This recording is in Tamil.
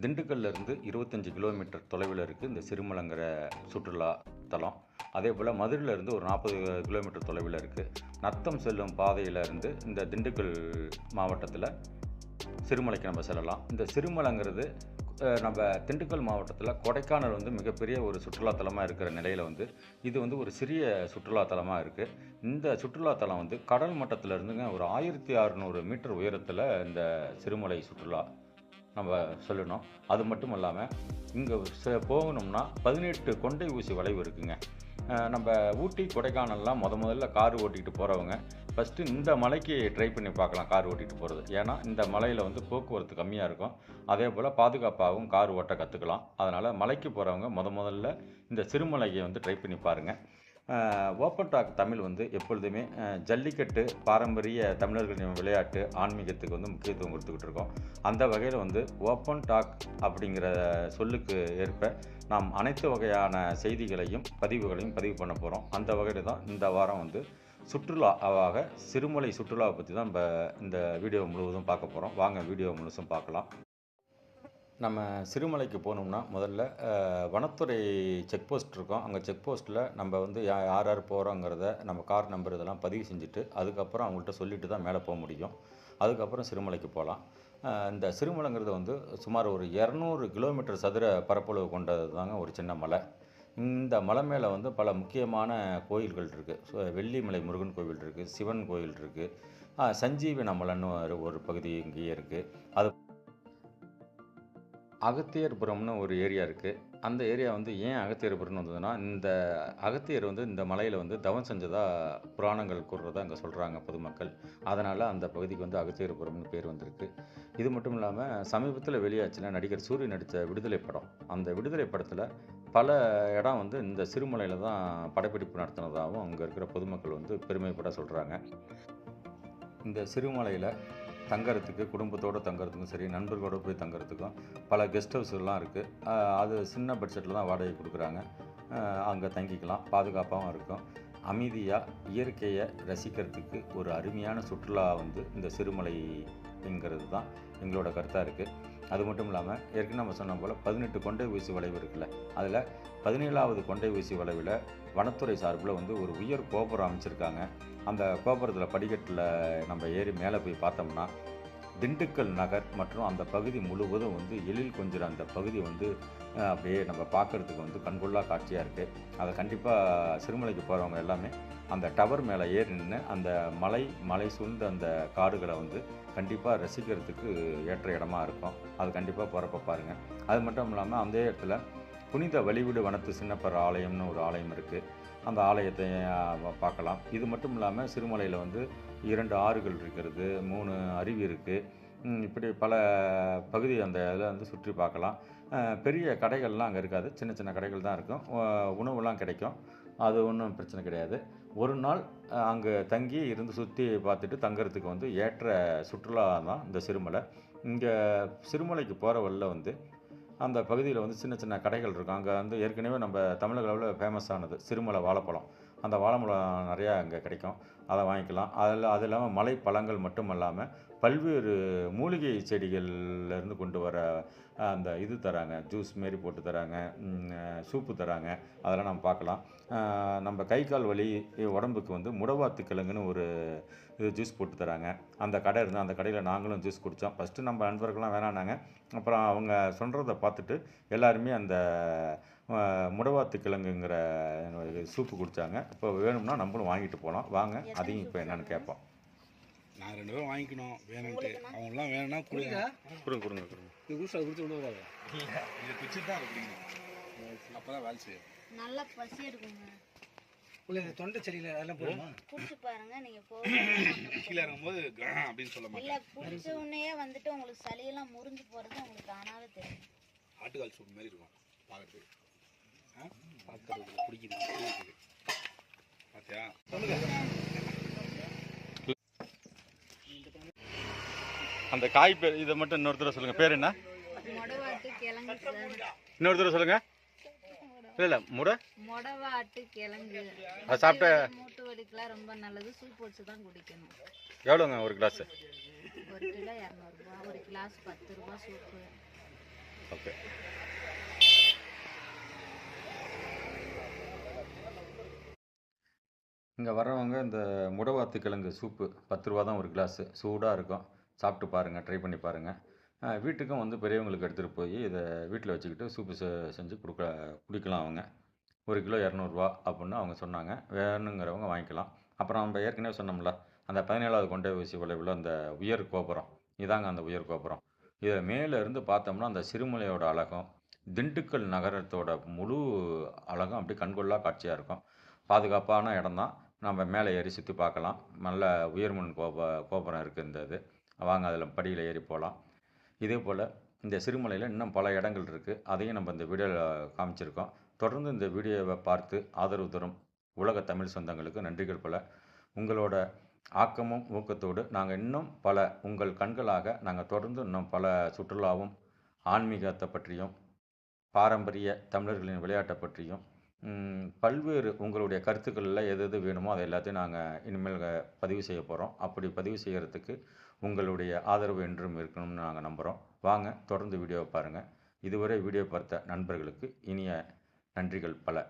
திண்டுக்கல்லேருந்து 25 கிலோமீட்டர் தொலைவில் இருக்குது இந்த சிறுமலைங்கிற சுற்றுலா தலம். அதே போல் மதுரையிலேருந்து ஒரு 40 கிலோமீட்டர் தொலைவில் இருக்குது. நத்தம் செல்லும் பாதையிலேருந்து இந்த திண்டுக்கல் மாவட்டத்தில் சிறுமலைக்கு நம்ம செல்லலாம். இந்த சிறுமலைங்கிறது நம்ம திண்டுக்கல் மாவட்டத்தில் கொடைக்கானல் மிகப்பெரிய ஒரு சுற்றுலாத்தலமாக இருக்கிற நிலையில் இது ஒரு சிறிய சுற்றுலாத்தலமாக இருக்குது. இந்த சுற்றுலாத்தலம் கடல் மட்டத்திலிருந்துங்க ஒரு 1600 மீட்டர் உயரத்தில் இந்த சிறுமலை சுற்றுலா நம்ம சொல்லணும். அது மட்டும் இல்லாமல் இங்கே போகணும்னா 18 கொண்டை ஊசி வளைவு இருக்குங்க. நம்ம ஊட்டி கொடைக்கானல்லாம் முதல்ல கார் ஓட்டிகிட்டு போகிறவங்க ஃபஸ்ட்டு இந்த மலைக்கு ட்ரை பண்ணி பார்க்கலாம் கார் ஓட்டிகிட்டு போகிறது. ஏன்னா இந்த மலையில் போக்குவரத்து கம்மியாக இருக்கும். அதே போல் பாதுகாப்பாகவும் கார் ஓட்ட கற்றுக்கலாம். அதனால் மலைக்கு போகிறவங்க முதல்ல இந்த சிறுமலையை ட்ரை பண்ணி பாருங்கள். ஓப்பன் டாக் தமிழ் எப்பொழுதுமே ஜல்லிக்கட்டு, பாரம்பரிய தமிழர்களின் விளையாட்டு, ஆன்மீகத்துக்கு முக்கியத்துவம் கொடுத்துக்கிட்டு இருக்கோம். அந்த வகையில் ஓப்பன் டாக் அப்படிங்கிற சொல்லுக்கு ஏற்ப நாம் அனைத்து வகையான செய்திகளையும் பதிவுகளையும் பதிவு பண்ண போகிறோம். அந்த வகையில் தான் இந்த வாரம் சுற்றுலாவாக சிறுமலை சுற்றுலாவை பற்றி தான் நம்ம இந்த வீடியோ முழுவதும் பார்க்க போகிறோம். வாங்க வீடியோ முழுசும் பார்க்கலாம். நம்ம சிறுமலைக்கு போகணும்னா முதல்ல வனத்துறை செக் போஸ்ட் இருக்கும். அங்கே செக் போஸ்ட்டில் நம்ம யார் யார் போகிறோங்கிறத நம்ம கார் நம்பர் இதெல்லாம் பதிவு செஞ்சுட்டு அதுக்கப்புறம் அவங்கள்ட்ட சொல்லிட்டு தான் மேலே போக முடியும். அதுக்கப்புறம் சிறுமலைக்கு போகலாம். இந்த சிறுமலைங்கிறது சுமார் ஒரு 200 கிலோமீட்டர் சதுர பரப்பளவு கொண்டது தாங்க ஒரு சின்ன மலை. இந்த மலை மேலே பல முக்கியமான கோயில்கள் இருக்குது. வெள்ளிமலை முருகன் கோவில் இருக்குது, சிவன் கோயில் இருக்குது, சஞ்சீவன மலைன்னு ஒரு பகுதி இங்கேயே இருக்குது. அது அகத்தியர்புரம்னு ஒரு ஏரியா இருக்குது. அந்த ஏரியா ஏன் அகத்தியர்புரம்னு வந்ததுன்னா, இந்த அகத்தியர் இந்த மலையில் தவம் செஞ்சதாக புராணங்கள் கூறுறதா அங்கே சொல்கிறாங்க பொதுமக்கள். அதனால் அந்த பகுதிக்கு அகத்தியர்புரம்னு பேர் வந்திருக்கு. இது மட்டும் இல்லாமல் சமீபத்தில் வெளியாச்சுன்னா நடிகர் சூரிய நடித்த விடுதலை படம். அந்த விடுதலை படத்தில் பல இடம் இந்த சிறுமலையில் தான் படப்பிடிப்பு நடத்தினதாகவும் அங்கே இருக்கிற பொதுமக்கள் பெருமைப்பட சொல்கிறாங்க. இந்த சிறுமலையில் தங்கறதுக்கு, குடும்பத்தோடு தங்கறதுக்கும் சரி, நண்பர்களோடு போய் தங்கறதுக்கும் பல கெஸ்ட் ஹவுஸ்லாம் இருக்குது. அது சின்ன பட்ஜெட்டில் தான் வாடகை கொடுக்குறாங்க. அங்கே தங்கிக்கலாம், பாதுகாப்பாகவும் இருக்கும். அமைதியாக இயற்கையை ரசிக்கிறதுக்கு ஒரு அருமையான சுற்றுலா இந்த சிறுமலைங்கிறது தான் எங்களோட கருத்தாக இருக்குது. அது மட்டும் இல்லாமல் ஏற்கனவே நம்ம சொன்ன போல் 18 கொண்டை ஊசி வளைவு இருக்குல்ல, அதில் 17வது கொண்டை ஊசி வளைவில் வனத்துறை சார்பில் ஒரு உயர் கோபுரம் அமைச்சிருக்காங்க. அந்த கோபுரத்தில் படிக்கட்டில் நம்ம ஏறி மேலே போய் பார்த்தோம்னா திண்டுக்கல் நகர் மற்றும் அந்த பகுதி முழுவதும் எழில் கொஞ்சிற அந்த பகுதி அப்படியே நம்ம பார்க்குறதுக்கு கண்கொள்ளா காட்சியாக இருக்குது. அதை கண்டிப்பாக சிறுமலைக்கு போகிறவங்க எல்லாமே அந்த டவர் மேலே ஏறி நின்று அந்த மலை சூழ்ந்த அந்த காடுகளை கண்டிப்பாக ரசிக்கிறதுக்கு ஏற்ற இடமா இருக்கும். அது கண்டிப்பாக போகிறப்ப பாருங்கள். அது மட்டும் இல்லாமல் அந்த இடத்துல புனித வழிவிடு வனத்து சின்னப்பர் ஆலயம்னு ஒரு ஆலயம் இருக்குது. அந்த ஆலயத்தை பார்க்கலாம். இது மட்டும் இல்லாமல் சிறுமலையில் 2 ஆறுகள் இருக்கிறது, 3 அருவி இருக்குது. இப்படி பல பகுதி அந்த இதில் சுற்றி பார்க்கலாம். பெரிய கடைகள்லாம் அங்கே இருக்காது, சின்ன சின்ன கடைகள் தான் இருக்கும். உணவுலாம் கிடைக்கும், அது ஒன்றும் பிரச்சனை கிடையாது. ஒரு நாள் அங்கே தங்கி இருந்து சுற்றி பார்த்துட்டு தங்கிறதுக்கு ஏற்ற சுற்றுலா தான் இந்த சிறுமலை. இங்கே சிறுமலைக்கு போகிற வழியில் அந்த பகுதியில் சின்ன சின்ன கடைகள் இருக்கும். அங்கே ஏற்கனவே நம்ம தமிழக அளவில் ஃபேமஸானது சிறுமலை வாழைப்பழம். அந்த வாழைப்பழம் நிறையா அங்கே கிடைக்கும், அதை வாங்கிக்கலாம். அது இல்லாமல் மலை பழங்கள் மட்டும் இல்லாமல் பல்வேறு மூலிகை செடிகள்லேருந்து கொண்டு வர அந்த இது தராங்க, ஜூஸ் மாரி போட்டு தராங்க, சூப்பு தராங்க. அதெல்லாம் நம்ம பார்க்கலாம். நம்ம கை கால் வலி உடம்புக்கு முடவாத்து கிழங்குன்னு ஒரு இது ஜூஸ் போட்டு தராங்க. அந்த கடை இருந்தால் அந்த கடையில் நாங்களும் ஜூஸ் குடித்தோம். ஃபஸ்ட்டு நம்ம நண்பர்கள்லாம் வேணானாங்க. அப்புறம் அவங்க சொல்கிறத பார்த்துட்டு எல்லாருமே அந்த முடவாத்து கிழங்குங்கிற சூப்பு குடித்தாங்க. இப்போ வேணும்னா நம்மளும் வாங்கிட்டு போகலாம். வாங்க, அதையும் இப்போ என்னென்னு கேட்போம். நான் 2 பேரும் வாங்கிக்கணும் வேணும்ட்டு. அவங்களாம் வேணும்னா கொடுங்க. இது குடிச்சு அது குடிச்சு கொண்டு வராது. இதை பிச்சு தான் குடிக்கணும், அப்போ தான் வேலை செய்யும். நல்லா பசி எடுக்குங்க. உள்ள இந்த தொண்டை செடியில் அதெல்லாம் போடுமா? குடிச்சு பாருங்க. நீங்கள் கீழே இறங்கும்போது அப்படின்னு சொல்ல மாட்டேன். இல்லை, குடிச்ச உடனே உங்களுக்கு சளியெல்லாம் முறிஞ்சு போகிறது உங்களுக்கு தானாகவே தெரியும். ஆட்டுக்கால் சூப் மாதிரி இருக்கும் பார்க்கறதுக்கு. பார்க்கறதுக்கு பிடிக்குது பார்த்தியா? அந்த காய் பேர் இதை மட்டும் இன்னொருத்தர சொல்லுங்கள். பேர் என்ன? மொடவாட்டு கிழங்கு சார். இன்னொருத்தர சொல்லுங்கள். இல்லை மொடவாட்டு கிழங்கு அதை சாப்பிட்ட மூட்டு வலிக்கெல்லாம் ரொம்ப நல்லது. சூப் வச்சு தான் குடிக்கணும். எவ்வளோங்க ஒரு கிளாஸ்? 1 கிலோ 200 ரூபா, 1 கிளாஸ் 10 ரூபா சூப்பு. ஓகே. இங்கே வர்றவங்க இந்த முடவாத்து கிழங்கு சூப்பு 10 ரூபா தான் ஒரு கிளாஸு, சூடாக இருக்கும். சாப்பிட்டு பாருங்கள், ட்ரை பண்ணி பாருங்கள். வீட்டுக்கும் வந்து பெரியவங்களுக்கு எடுத்துகிட்டு போய் இதை வீட்டில் வச்சுக்கிட்டு சூப்பு செஞ்சு குடிக்கலாம் அவங்க. 1 கிலோ 200 அப்படின்னு அவங்க சொன்னாங்க. வேணுங்கிறவங்க வாங்கிக்கலாம். அப்புறம் நம்ம ஏற்கனவே சொன்னோம்ல, அந்த 17வது கொண்டை ஊசி வளைவில் அந்த உயர் கோபுரம், இதாங்க அந்த உயர் கோபுரம். இதை மேலே இருந்து பார்த்தோம்னா அந்த சிறுமலையோட அழகும், திண்டுக்கல் நகரத்தோட முழு அழகும் அப்படி கண்கொள்ளா காட்சியாக இருக்கும். பாதுகாப்பான இடம் தான். நம்ம மேலே ஏறி சுற்றி பார்க்கலாம். நல்ல உயர்மண் கோபுரம் இருக்குது இந்த இது. வாங்க அதில் படியில் ஏறி போகலாம். இதே போல் இந்த சிறுமலையில் இன்னும் பல இடங்கள் இருக்குது. அதையும் நம்ம இந்த வீடியோவில் காமிச்சிருக்கோம். தொடர்ந்து இந்த வீடியோவை பார்த்து ஆதரவு தரும் உலக தமிழ் சொந்தங்களுக்கு நன்றிகள் பல. உங்களோட ஆக்கமும் ஊக்கத்தோடு நாங்கள் இன்னும் பல உங்கள் கண்களாக நாங்கள் தொடர்ந்து இன்னும் பல சுற்றுலாவும் ஆன்மீகத்தை பற்றியும் பாரம்பரிய தமிழர்களின் விளையாட்டை பற்றியும் பல்வேறு உங்களுடைய கருத்துக்களில் எது எது வேணுமோ அதை எல்லாத்தையும் நாங்கள் இனிமேல் பதிவு செய்ய போகிறோம். அப்படி பதிவு செய்கிறதுக்கு உங்களுடைய ஆதரவு என்றும் இருக்கணும்னு நாங்கள் நம்புகிறோம். வாங்க தொடர்ந்து வீடியோவை பாருங்கள். இதுவரை வீடியோ பார்த்த நண்பர்களுக்கு இனிய நன்றிகள் பல.